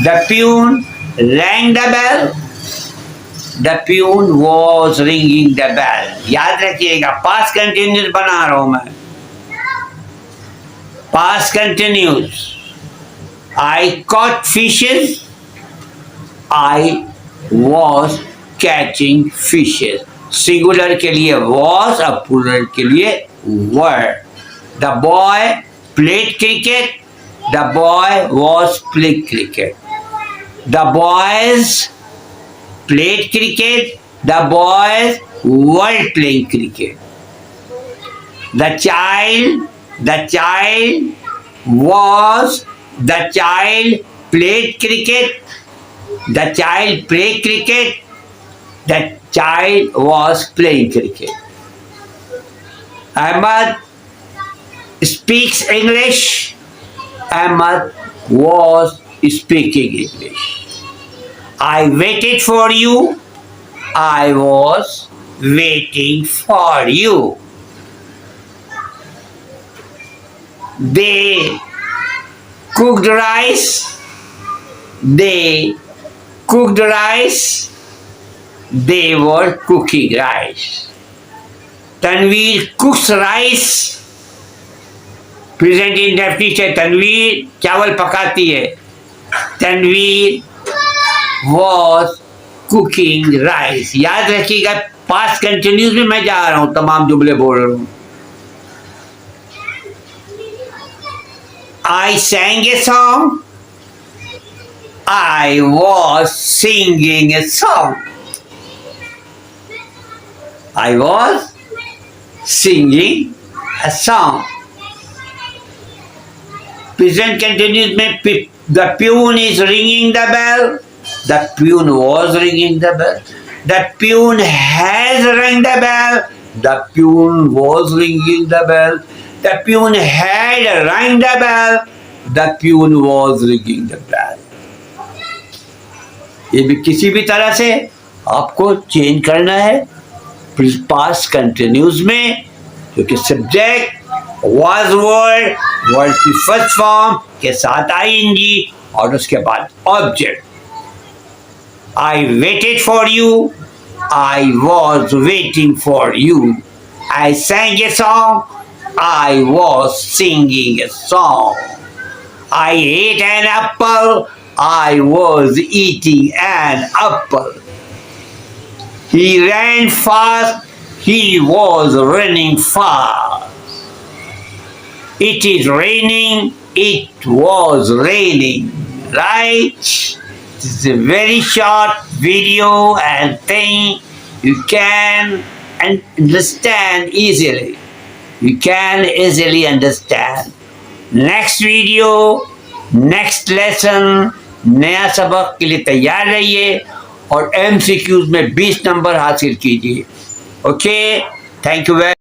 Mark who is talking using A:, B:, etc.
A: The peon rang the bell. The peon was ringing the bell. याद रखिएगा, past continuous बना रहा हूं मैं. Past continuous. I caught fishes. I was catching fishes. Singular के लिए was और plural के लिए were. The boy played cricket. The boy was playing cricket. The boys played cricket. The boys were playing cricket. The child played cricket. The child played cricket. The child was playing cricket. Ahmad speaks English. Ahmad was speaking English. I waited for you. I was waiting for you. They cooked rice. They cooked rice. They were cooking rice. Tanveer cooks rice. Present indefinite है. तनवीर चावल पकाती है. Tanveer was cooking rice. याद रखिएगा, past continuous में मैं जा रहा हूं, तमाम जुमले बोल रहा हूं. I sang a song. I was singing a song. I was singing a song. Present continuous में the peon is ringing the bell. The peon was ringing the bell. The peon has rang the bell. The peon was ringing the bell. The peon had rang the bell. The peon was ringing the bell. ये भी किसी भी तरह से आपको change करना है past continuous में, जो कि सब्जेक्ट was word, वर्ड की फर्स्ट फॉर्म के साथ आईएनजी और उसके बाद object. I waited for you. I was waiting for you. I sang a song. I was singing a song. I ate an apple. I was eating an apple. He ran fast. He was running fast. It is raining. It was raining. Right? This is a very short video and thing you can understand easily. You can easily understand. Next video, next lesson, नया सबक के लिए तैयार रहिए और M.C.Qs में 20 number हासिल कीजिए. Okay, thank you very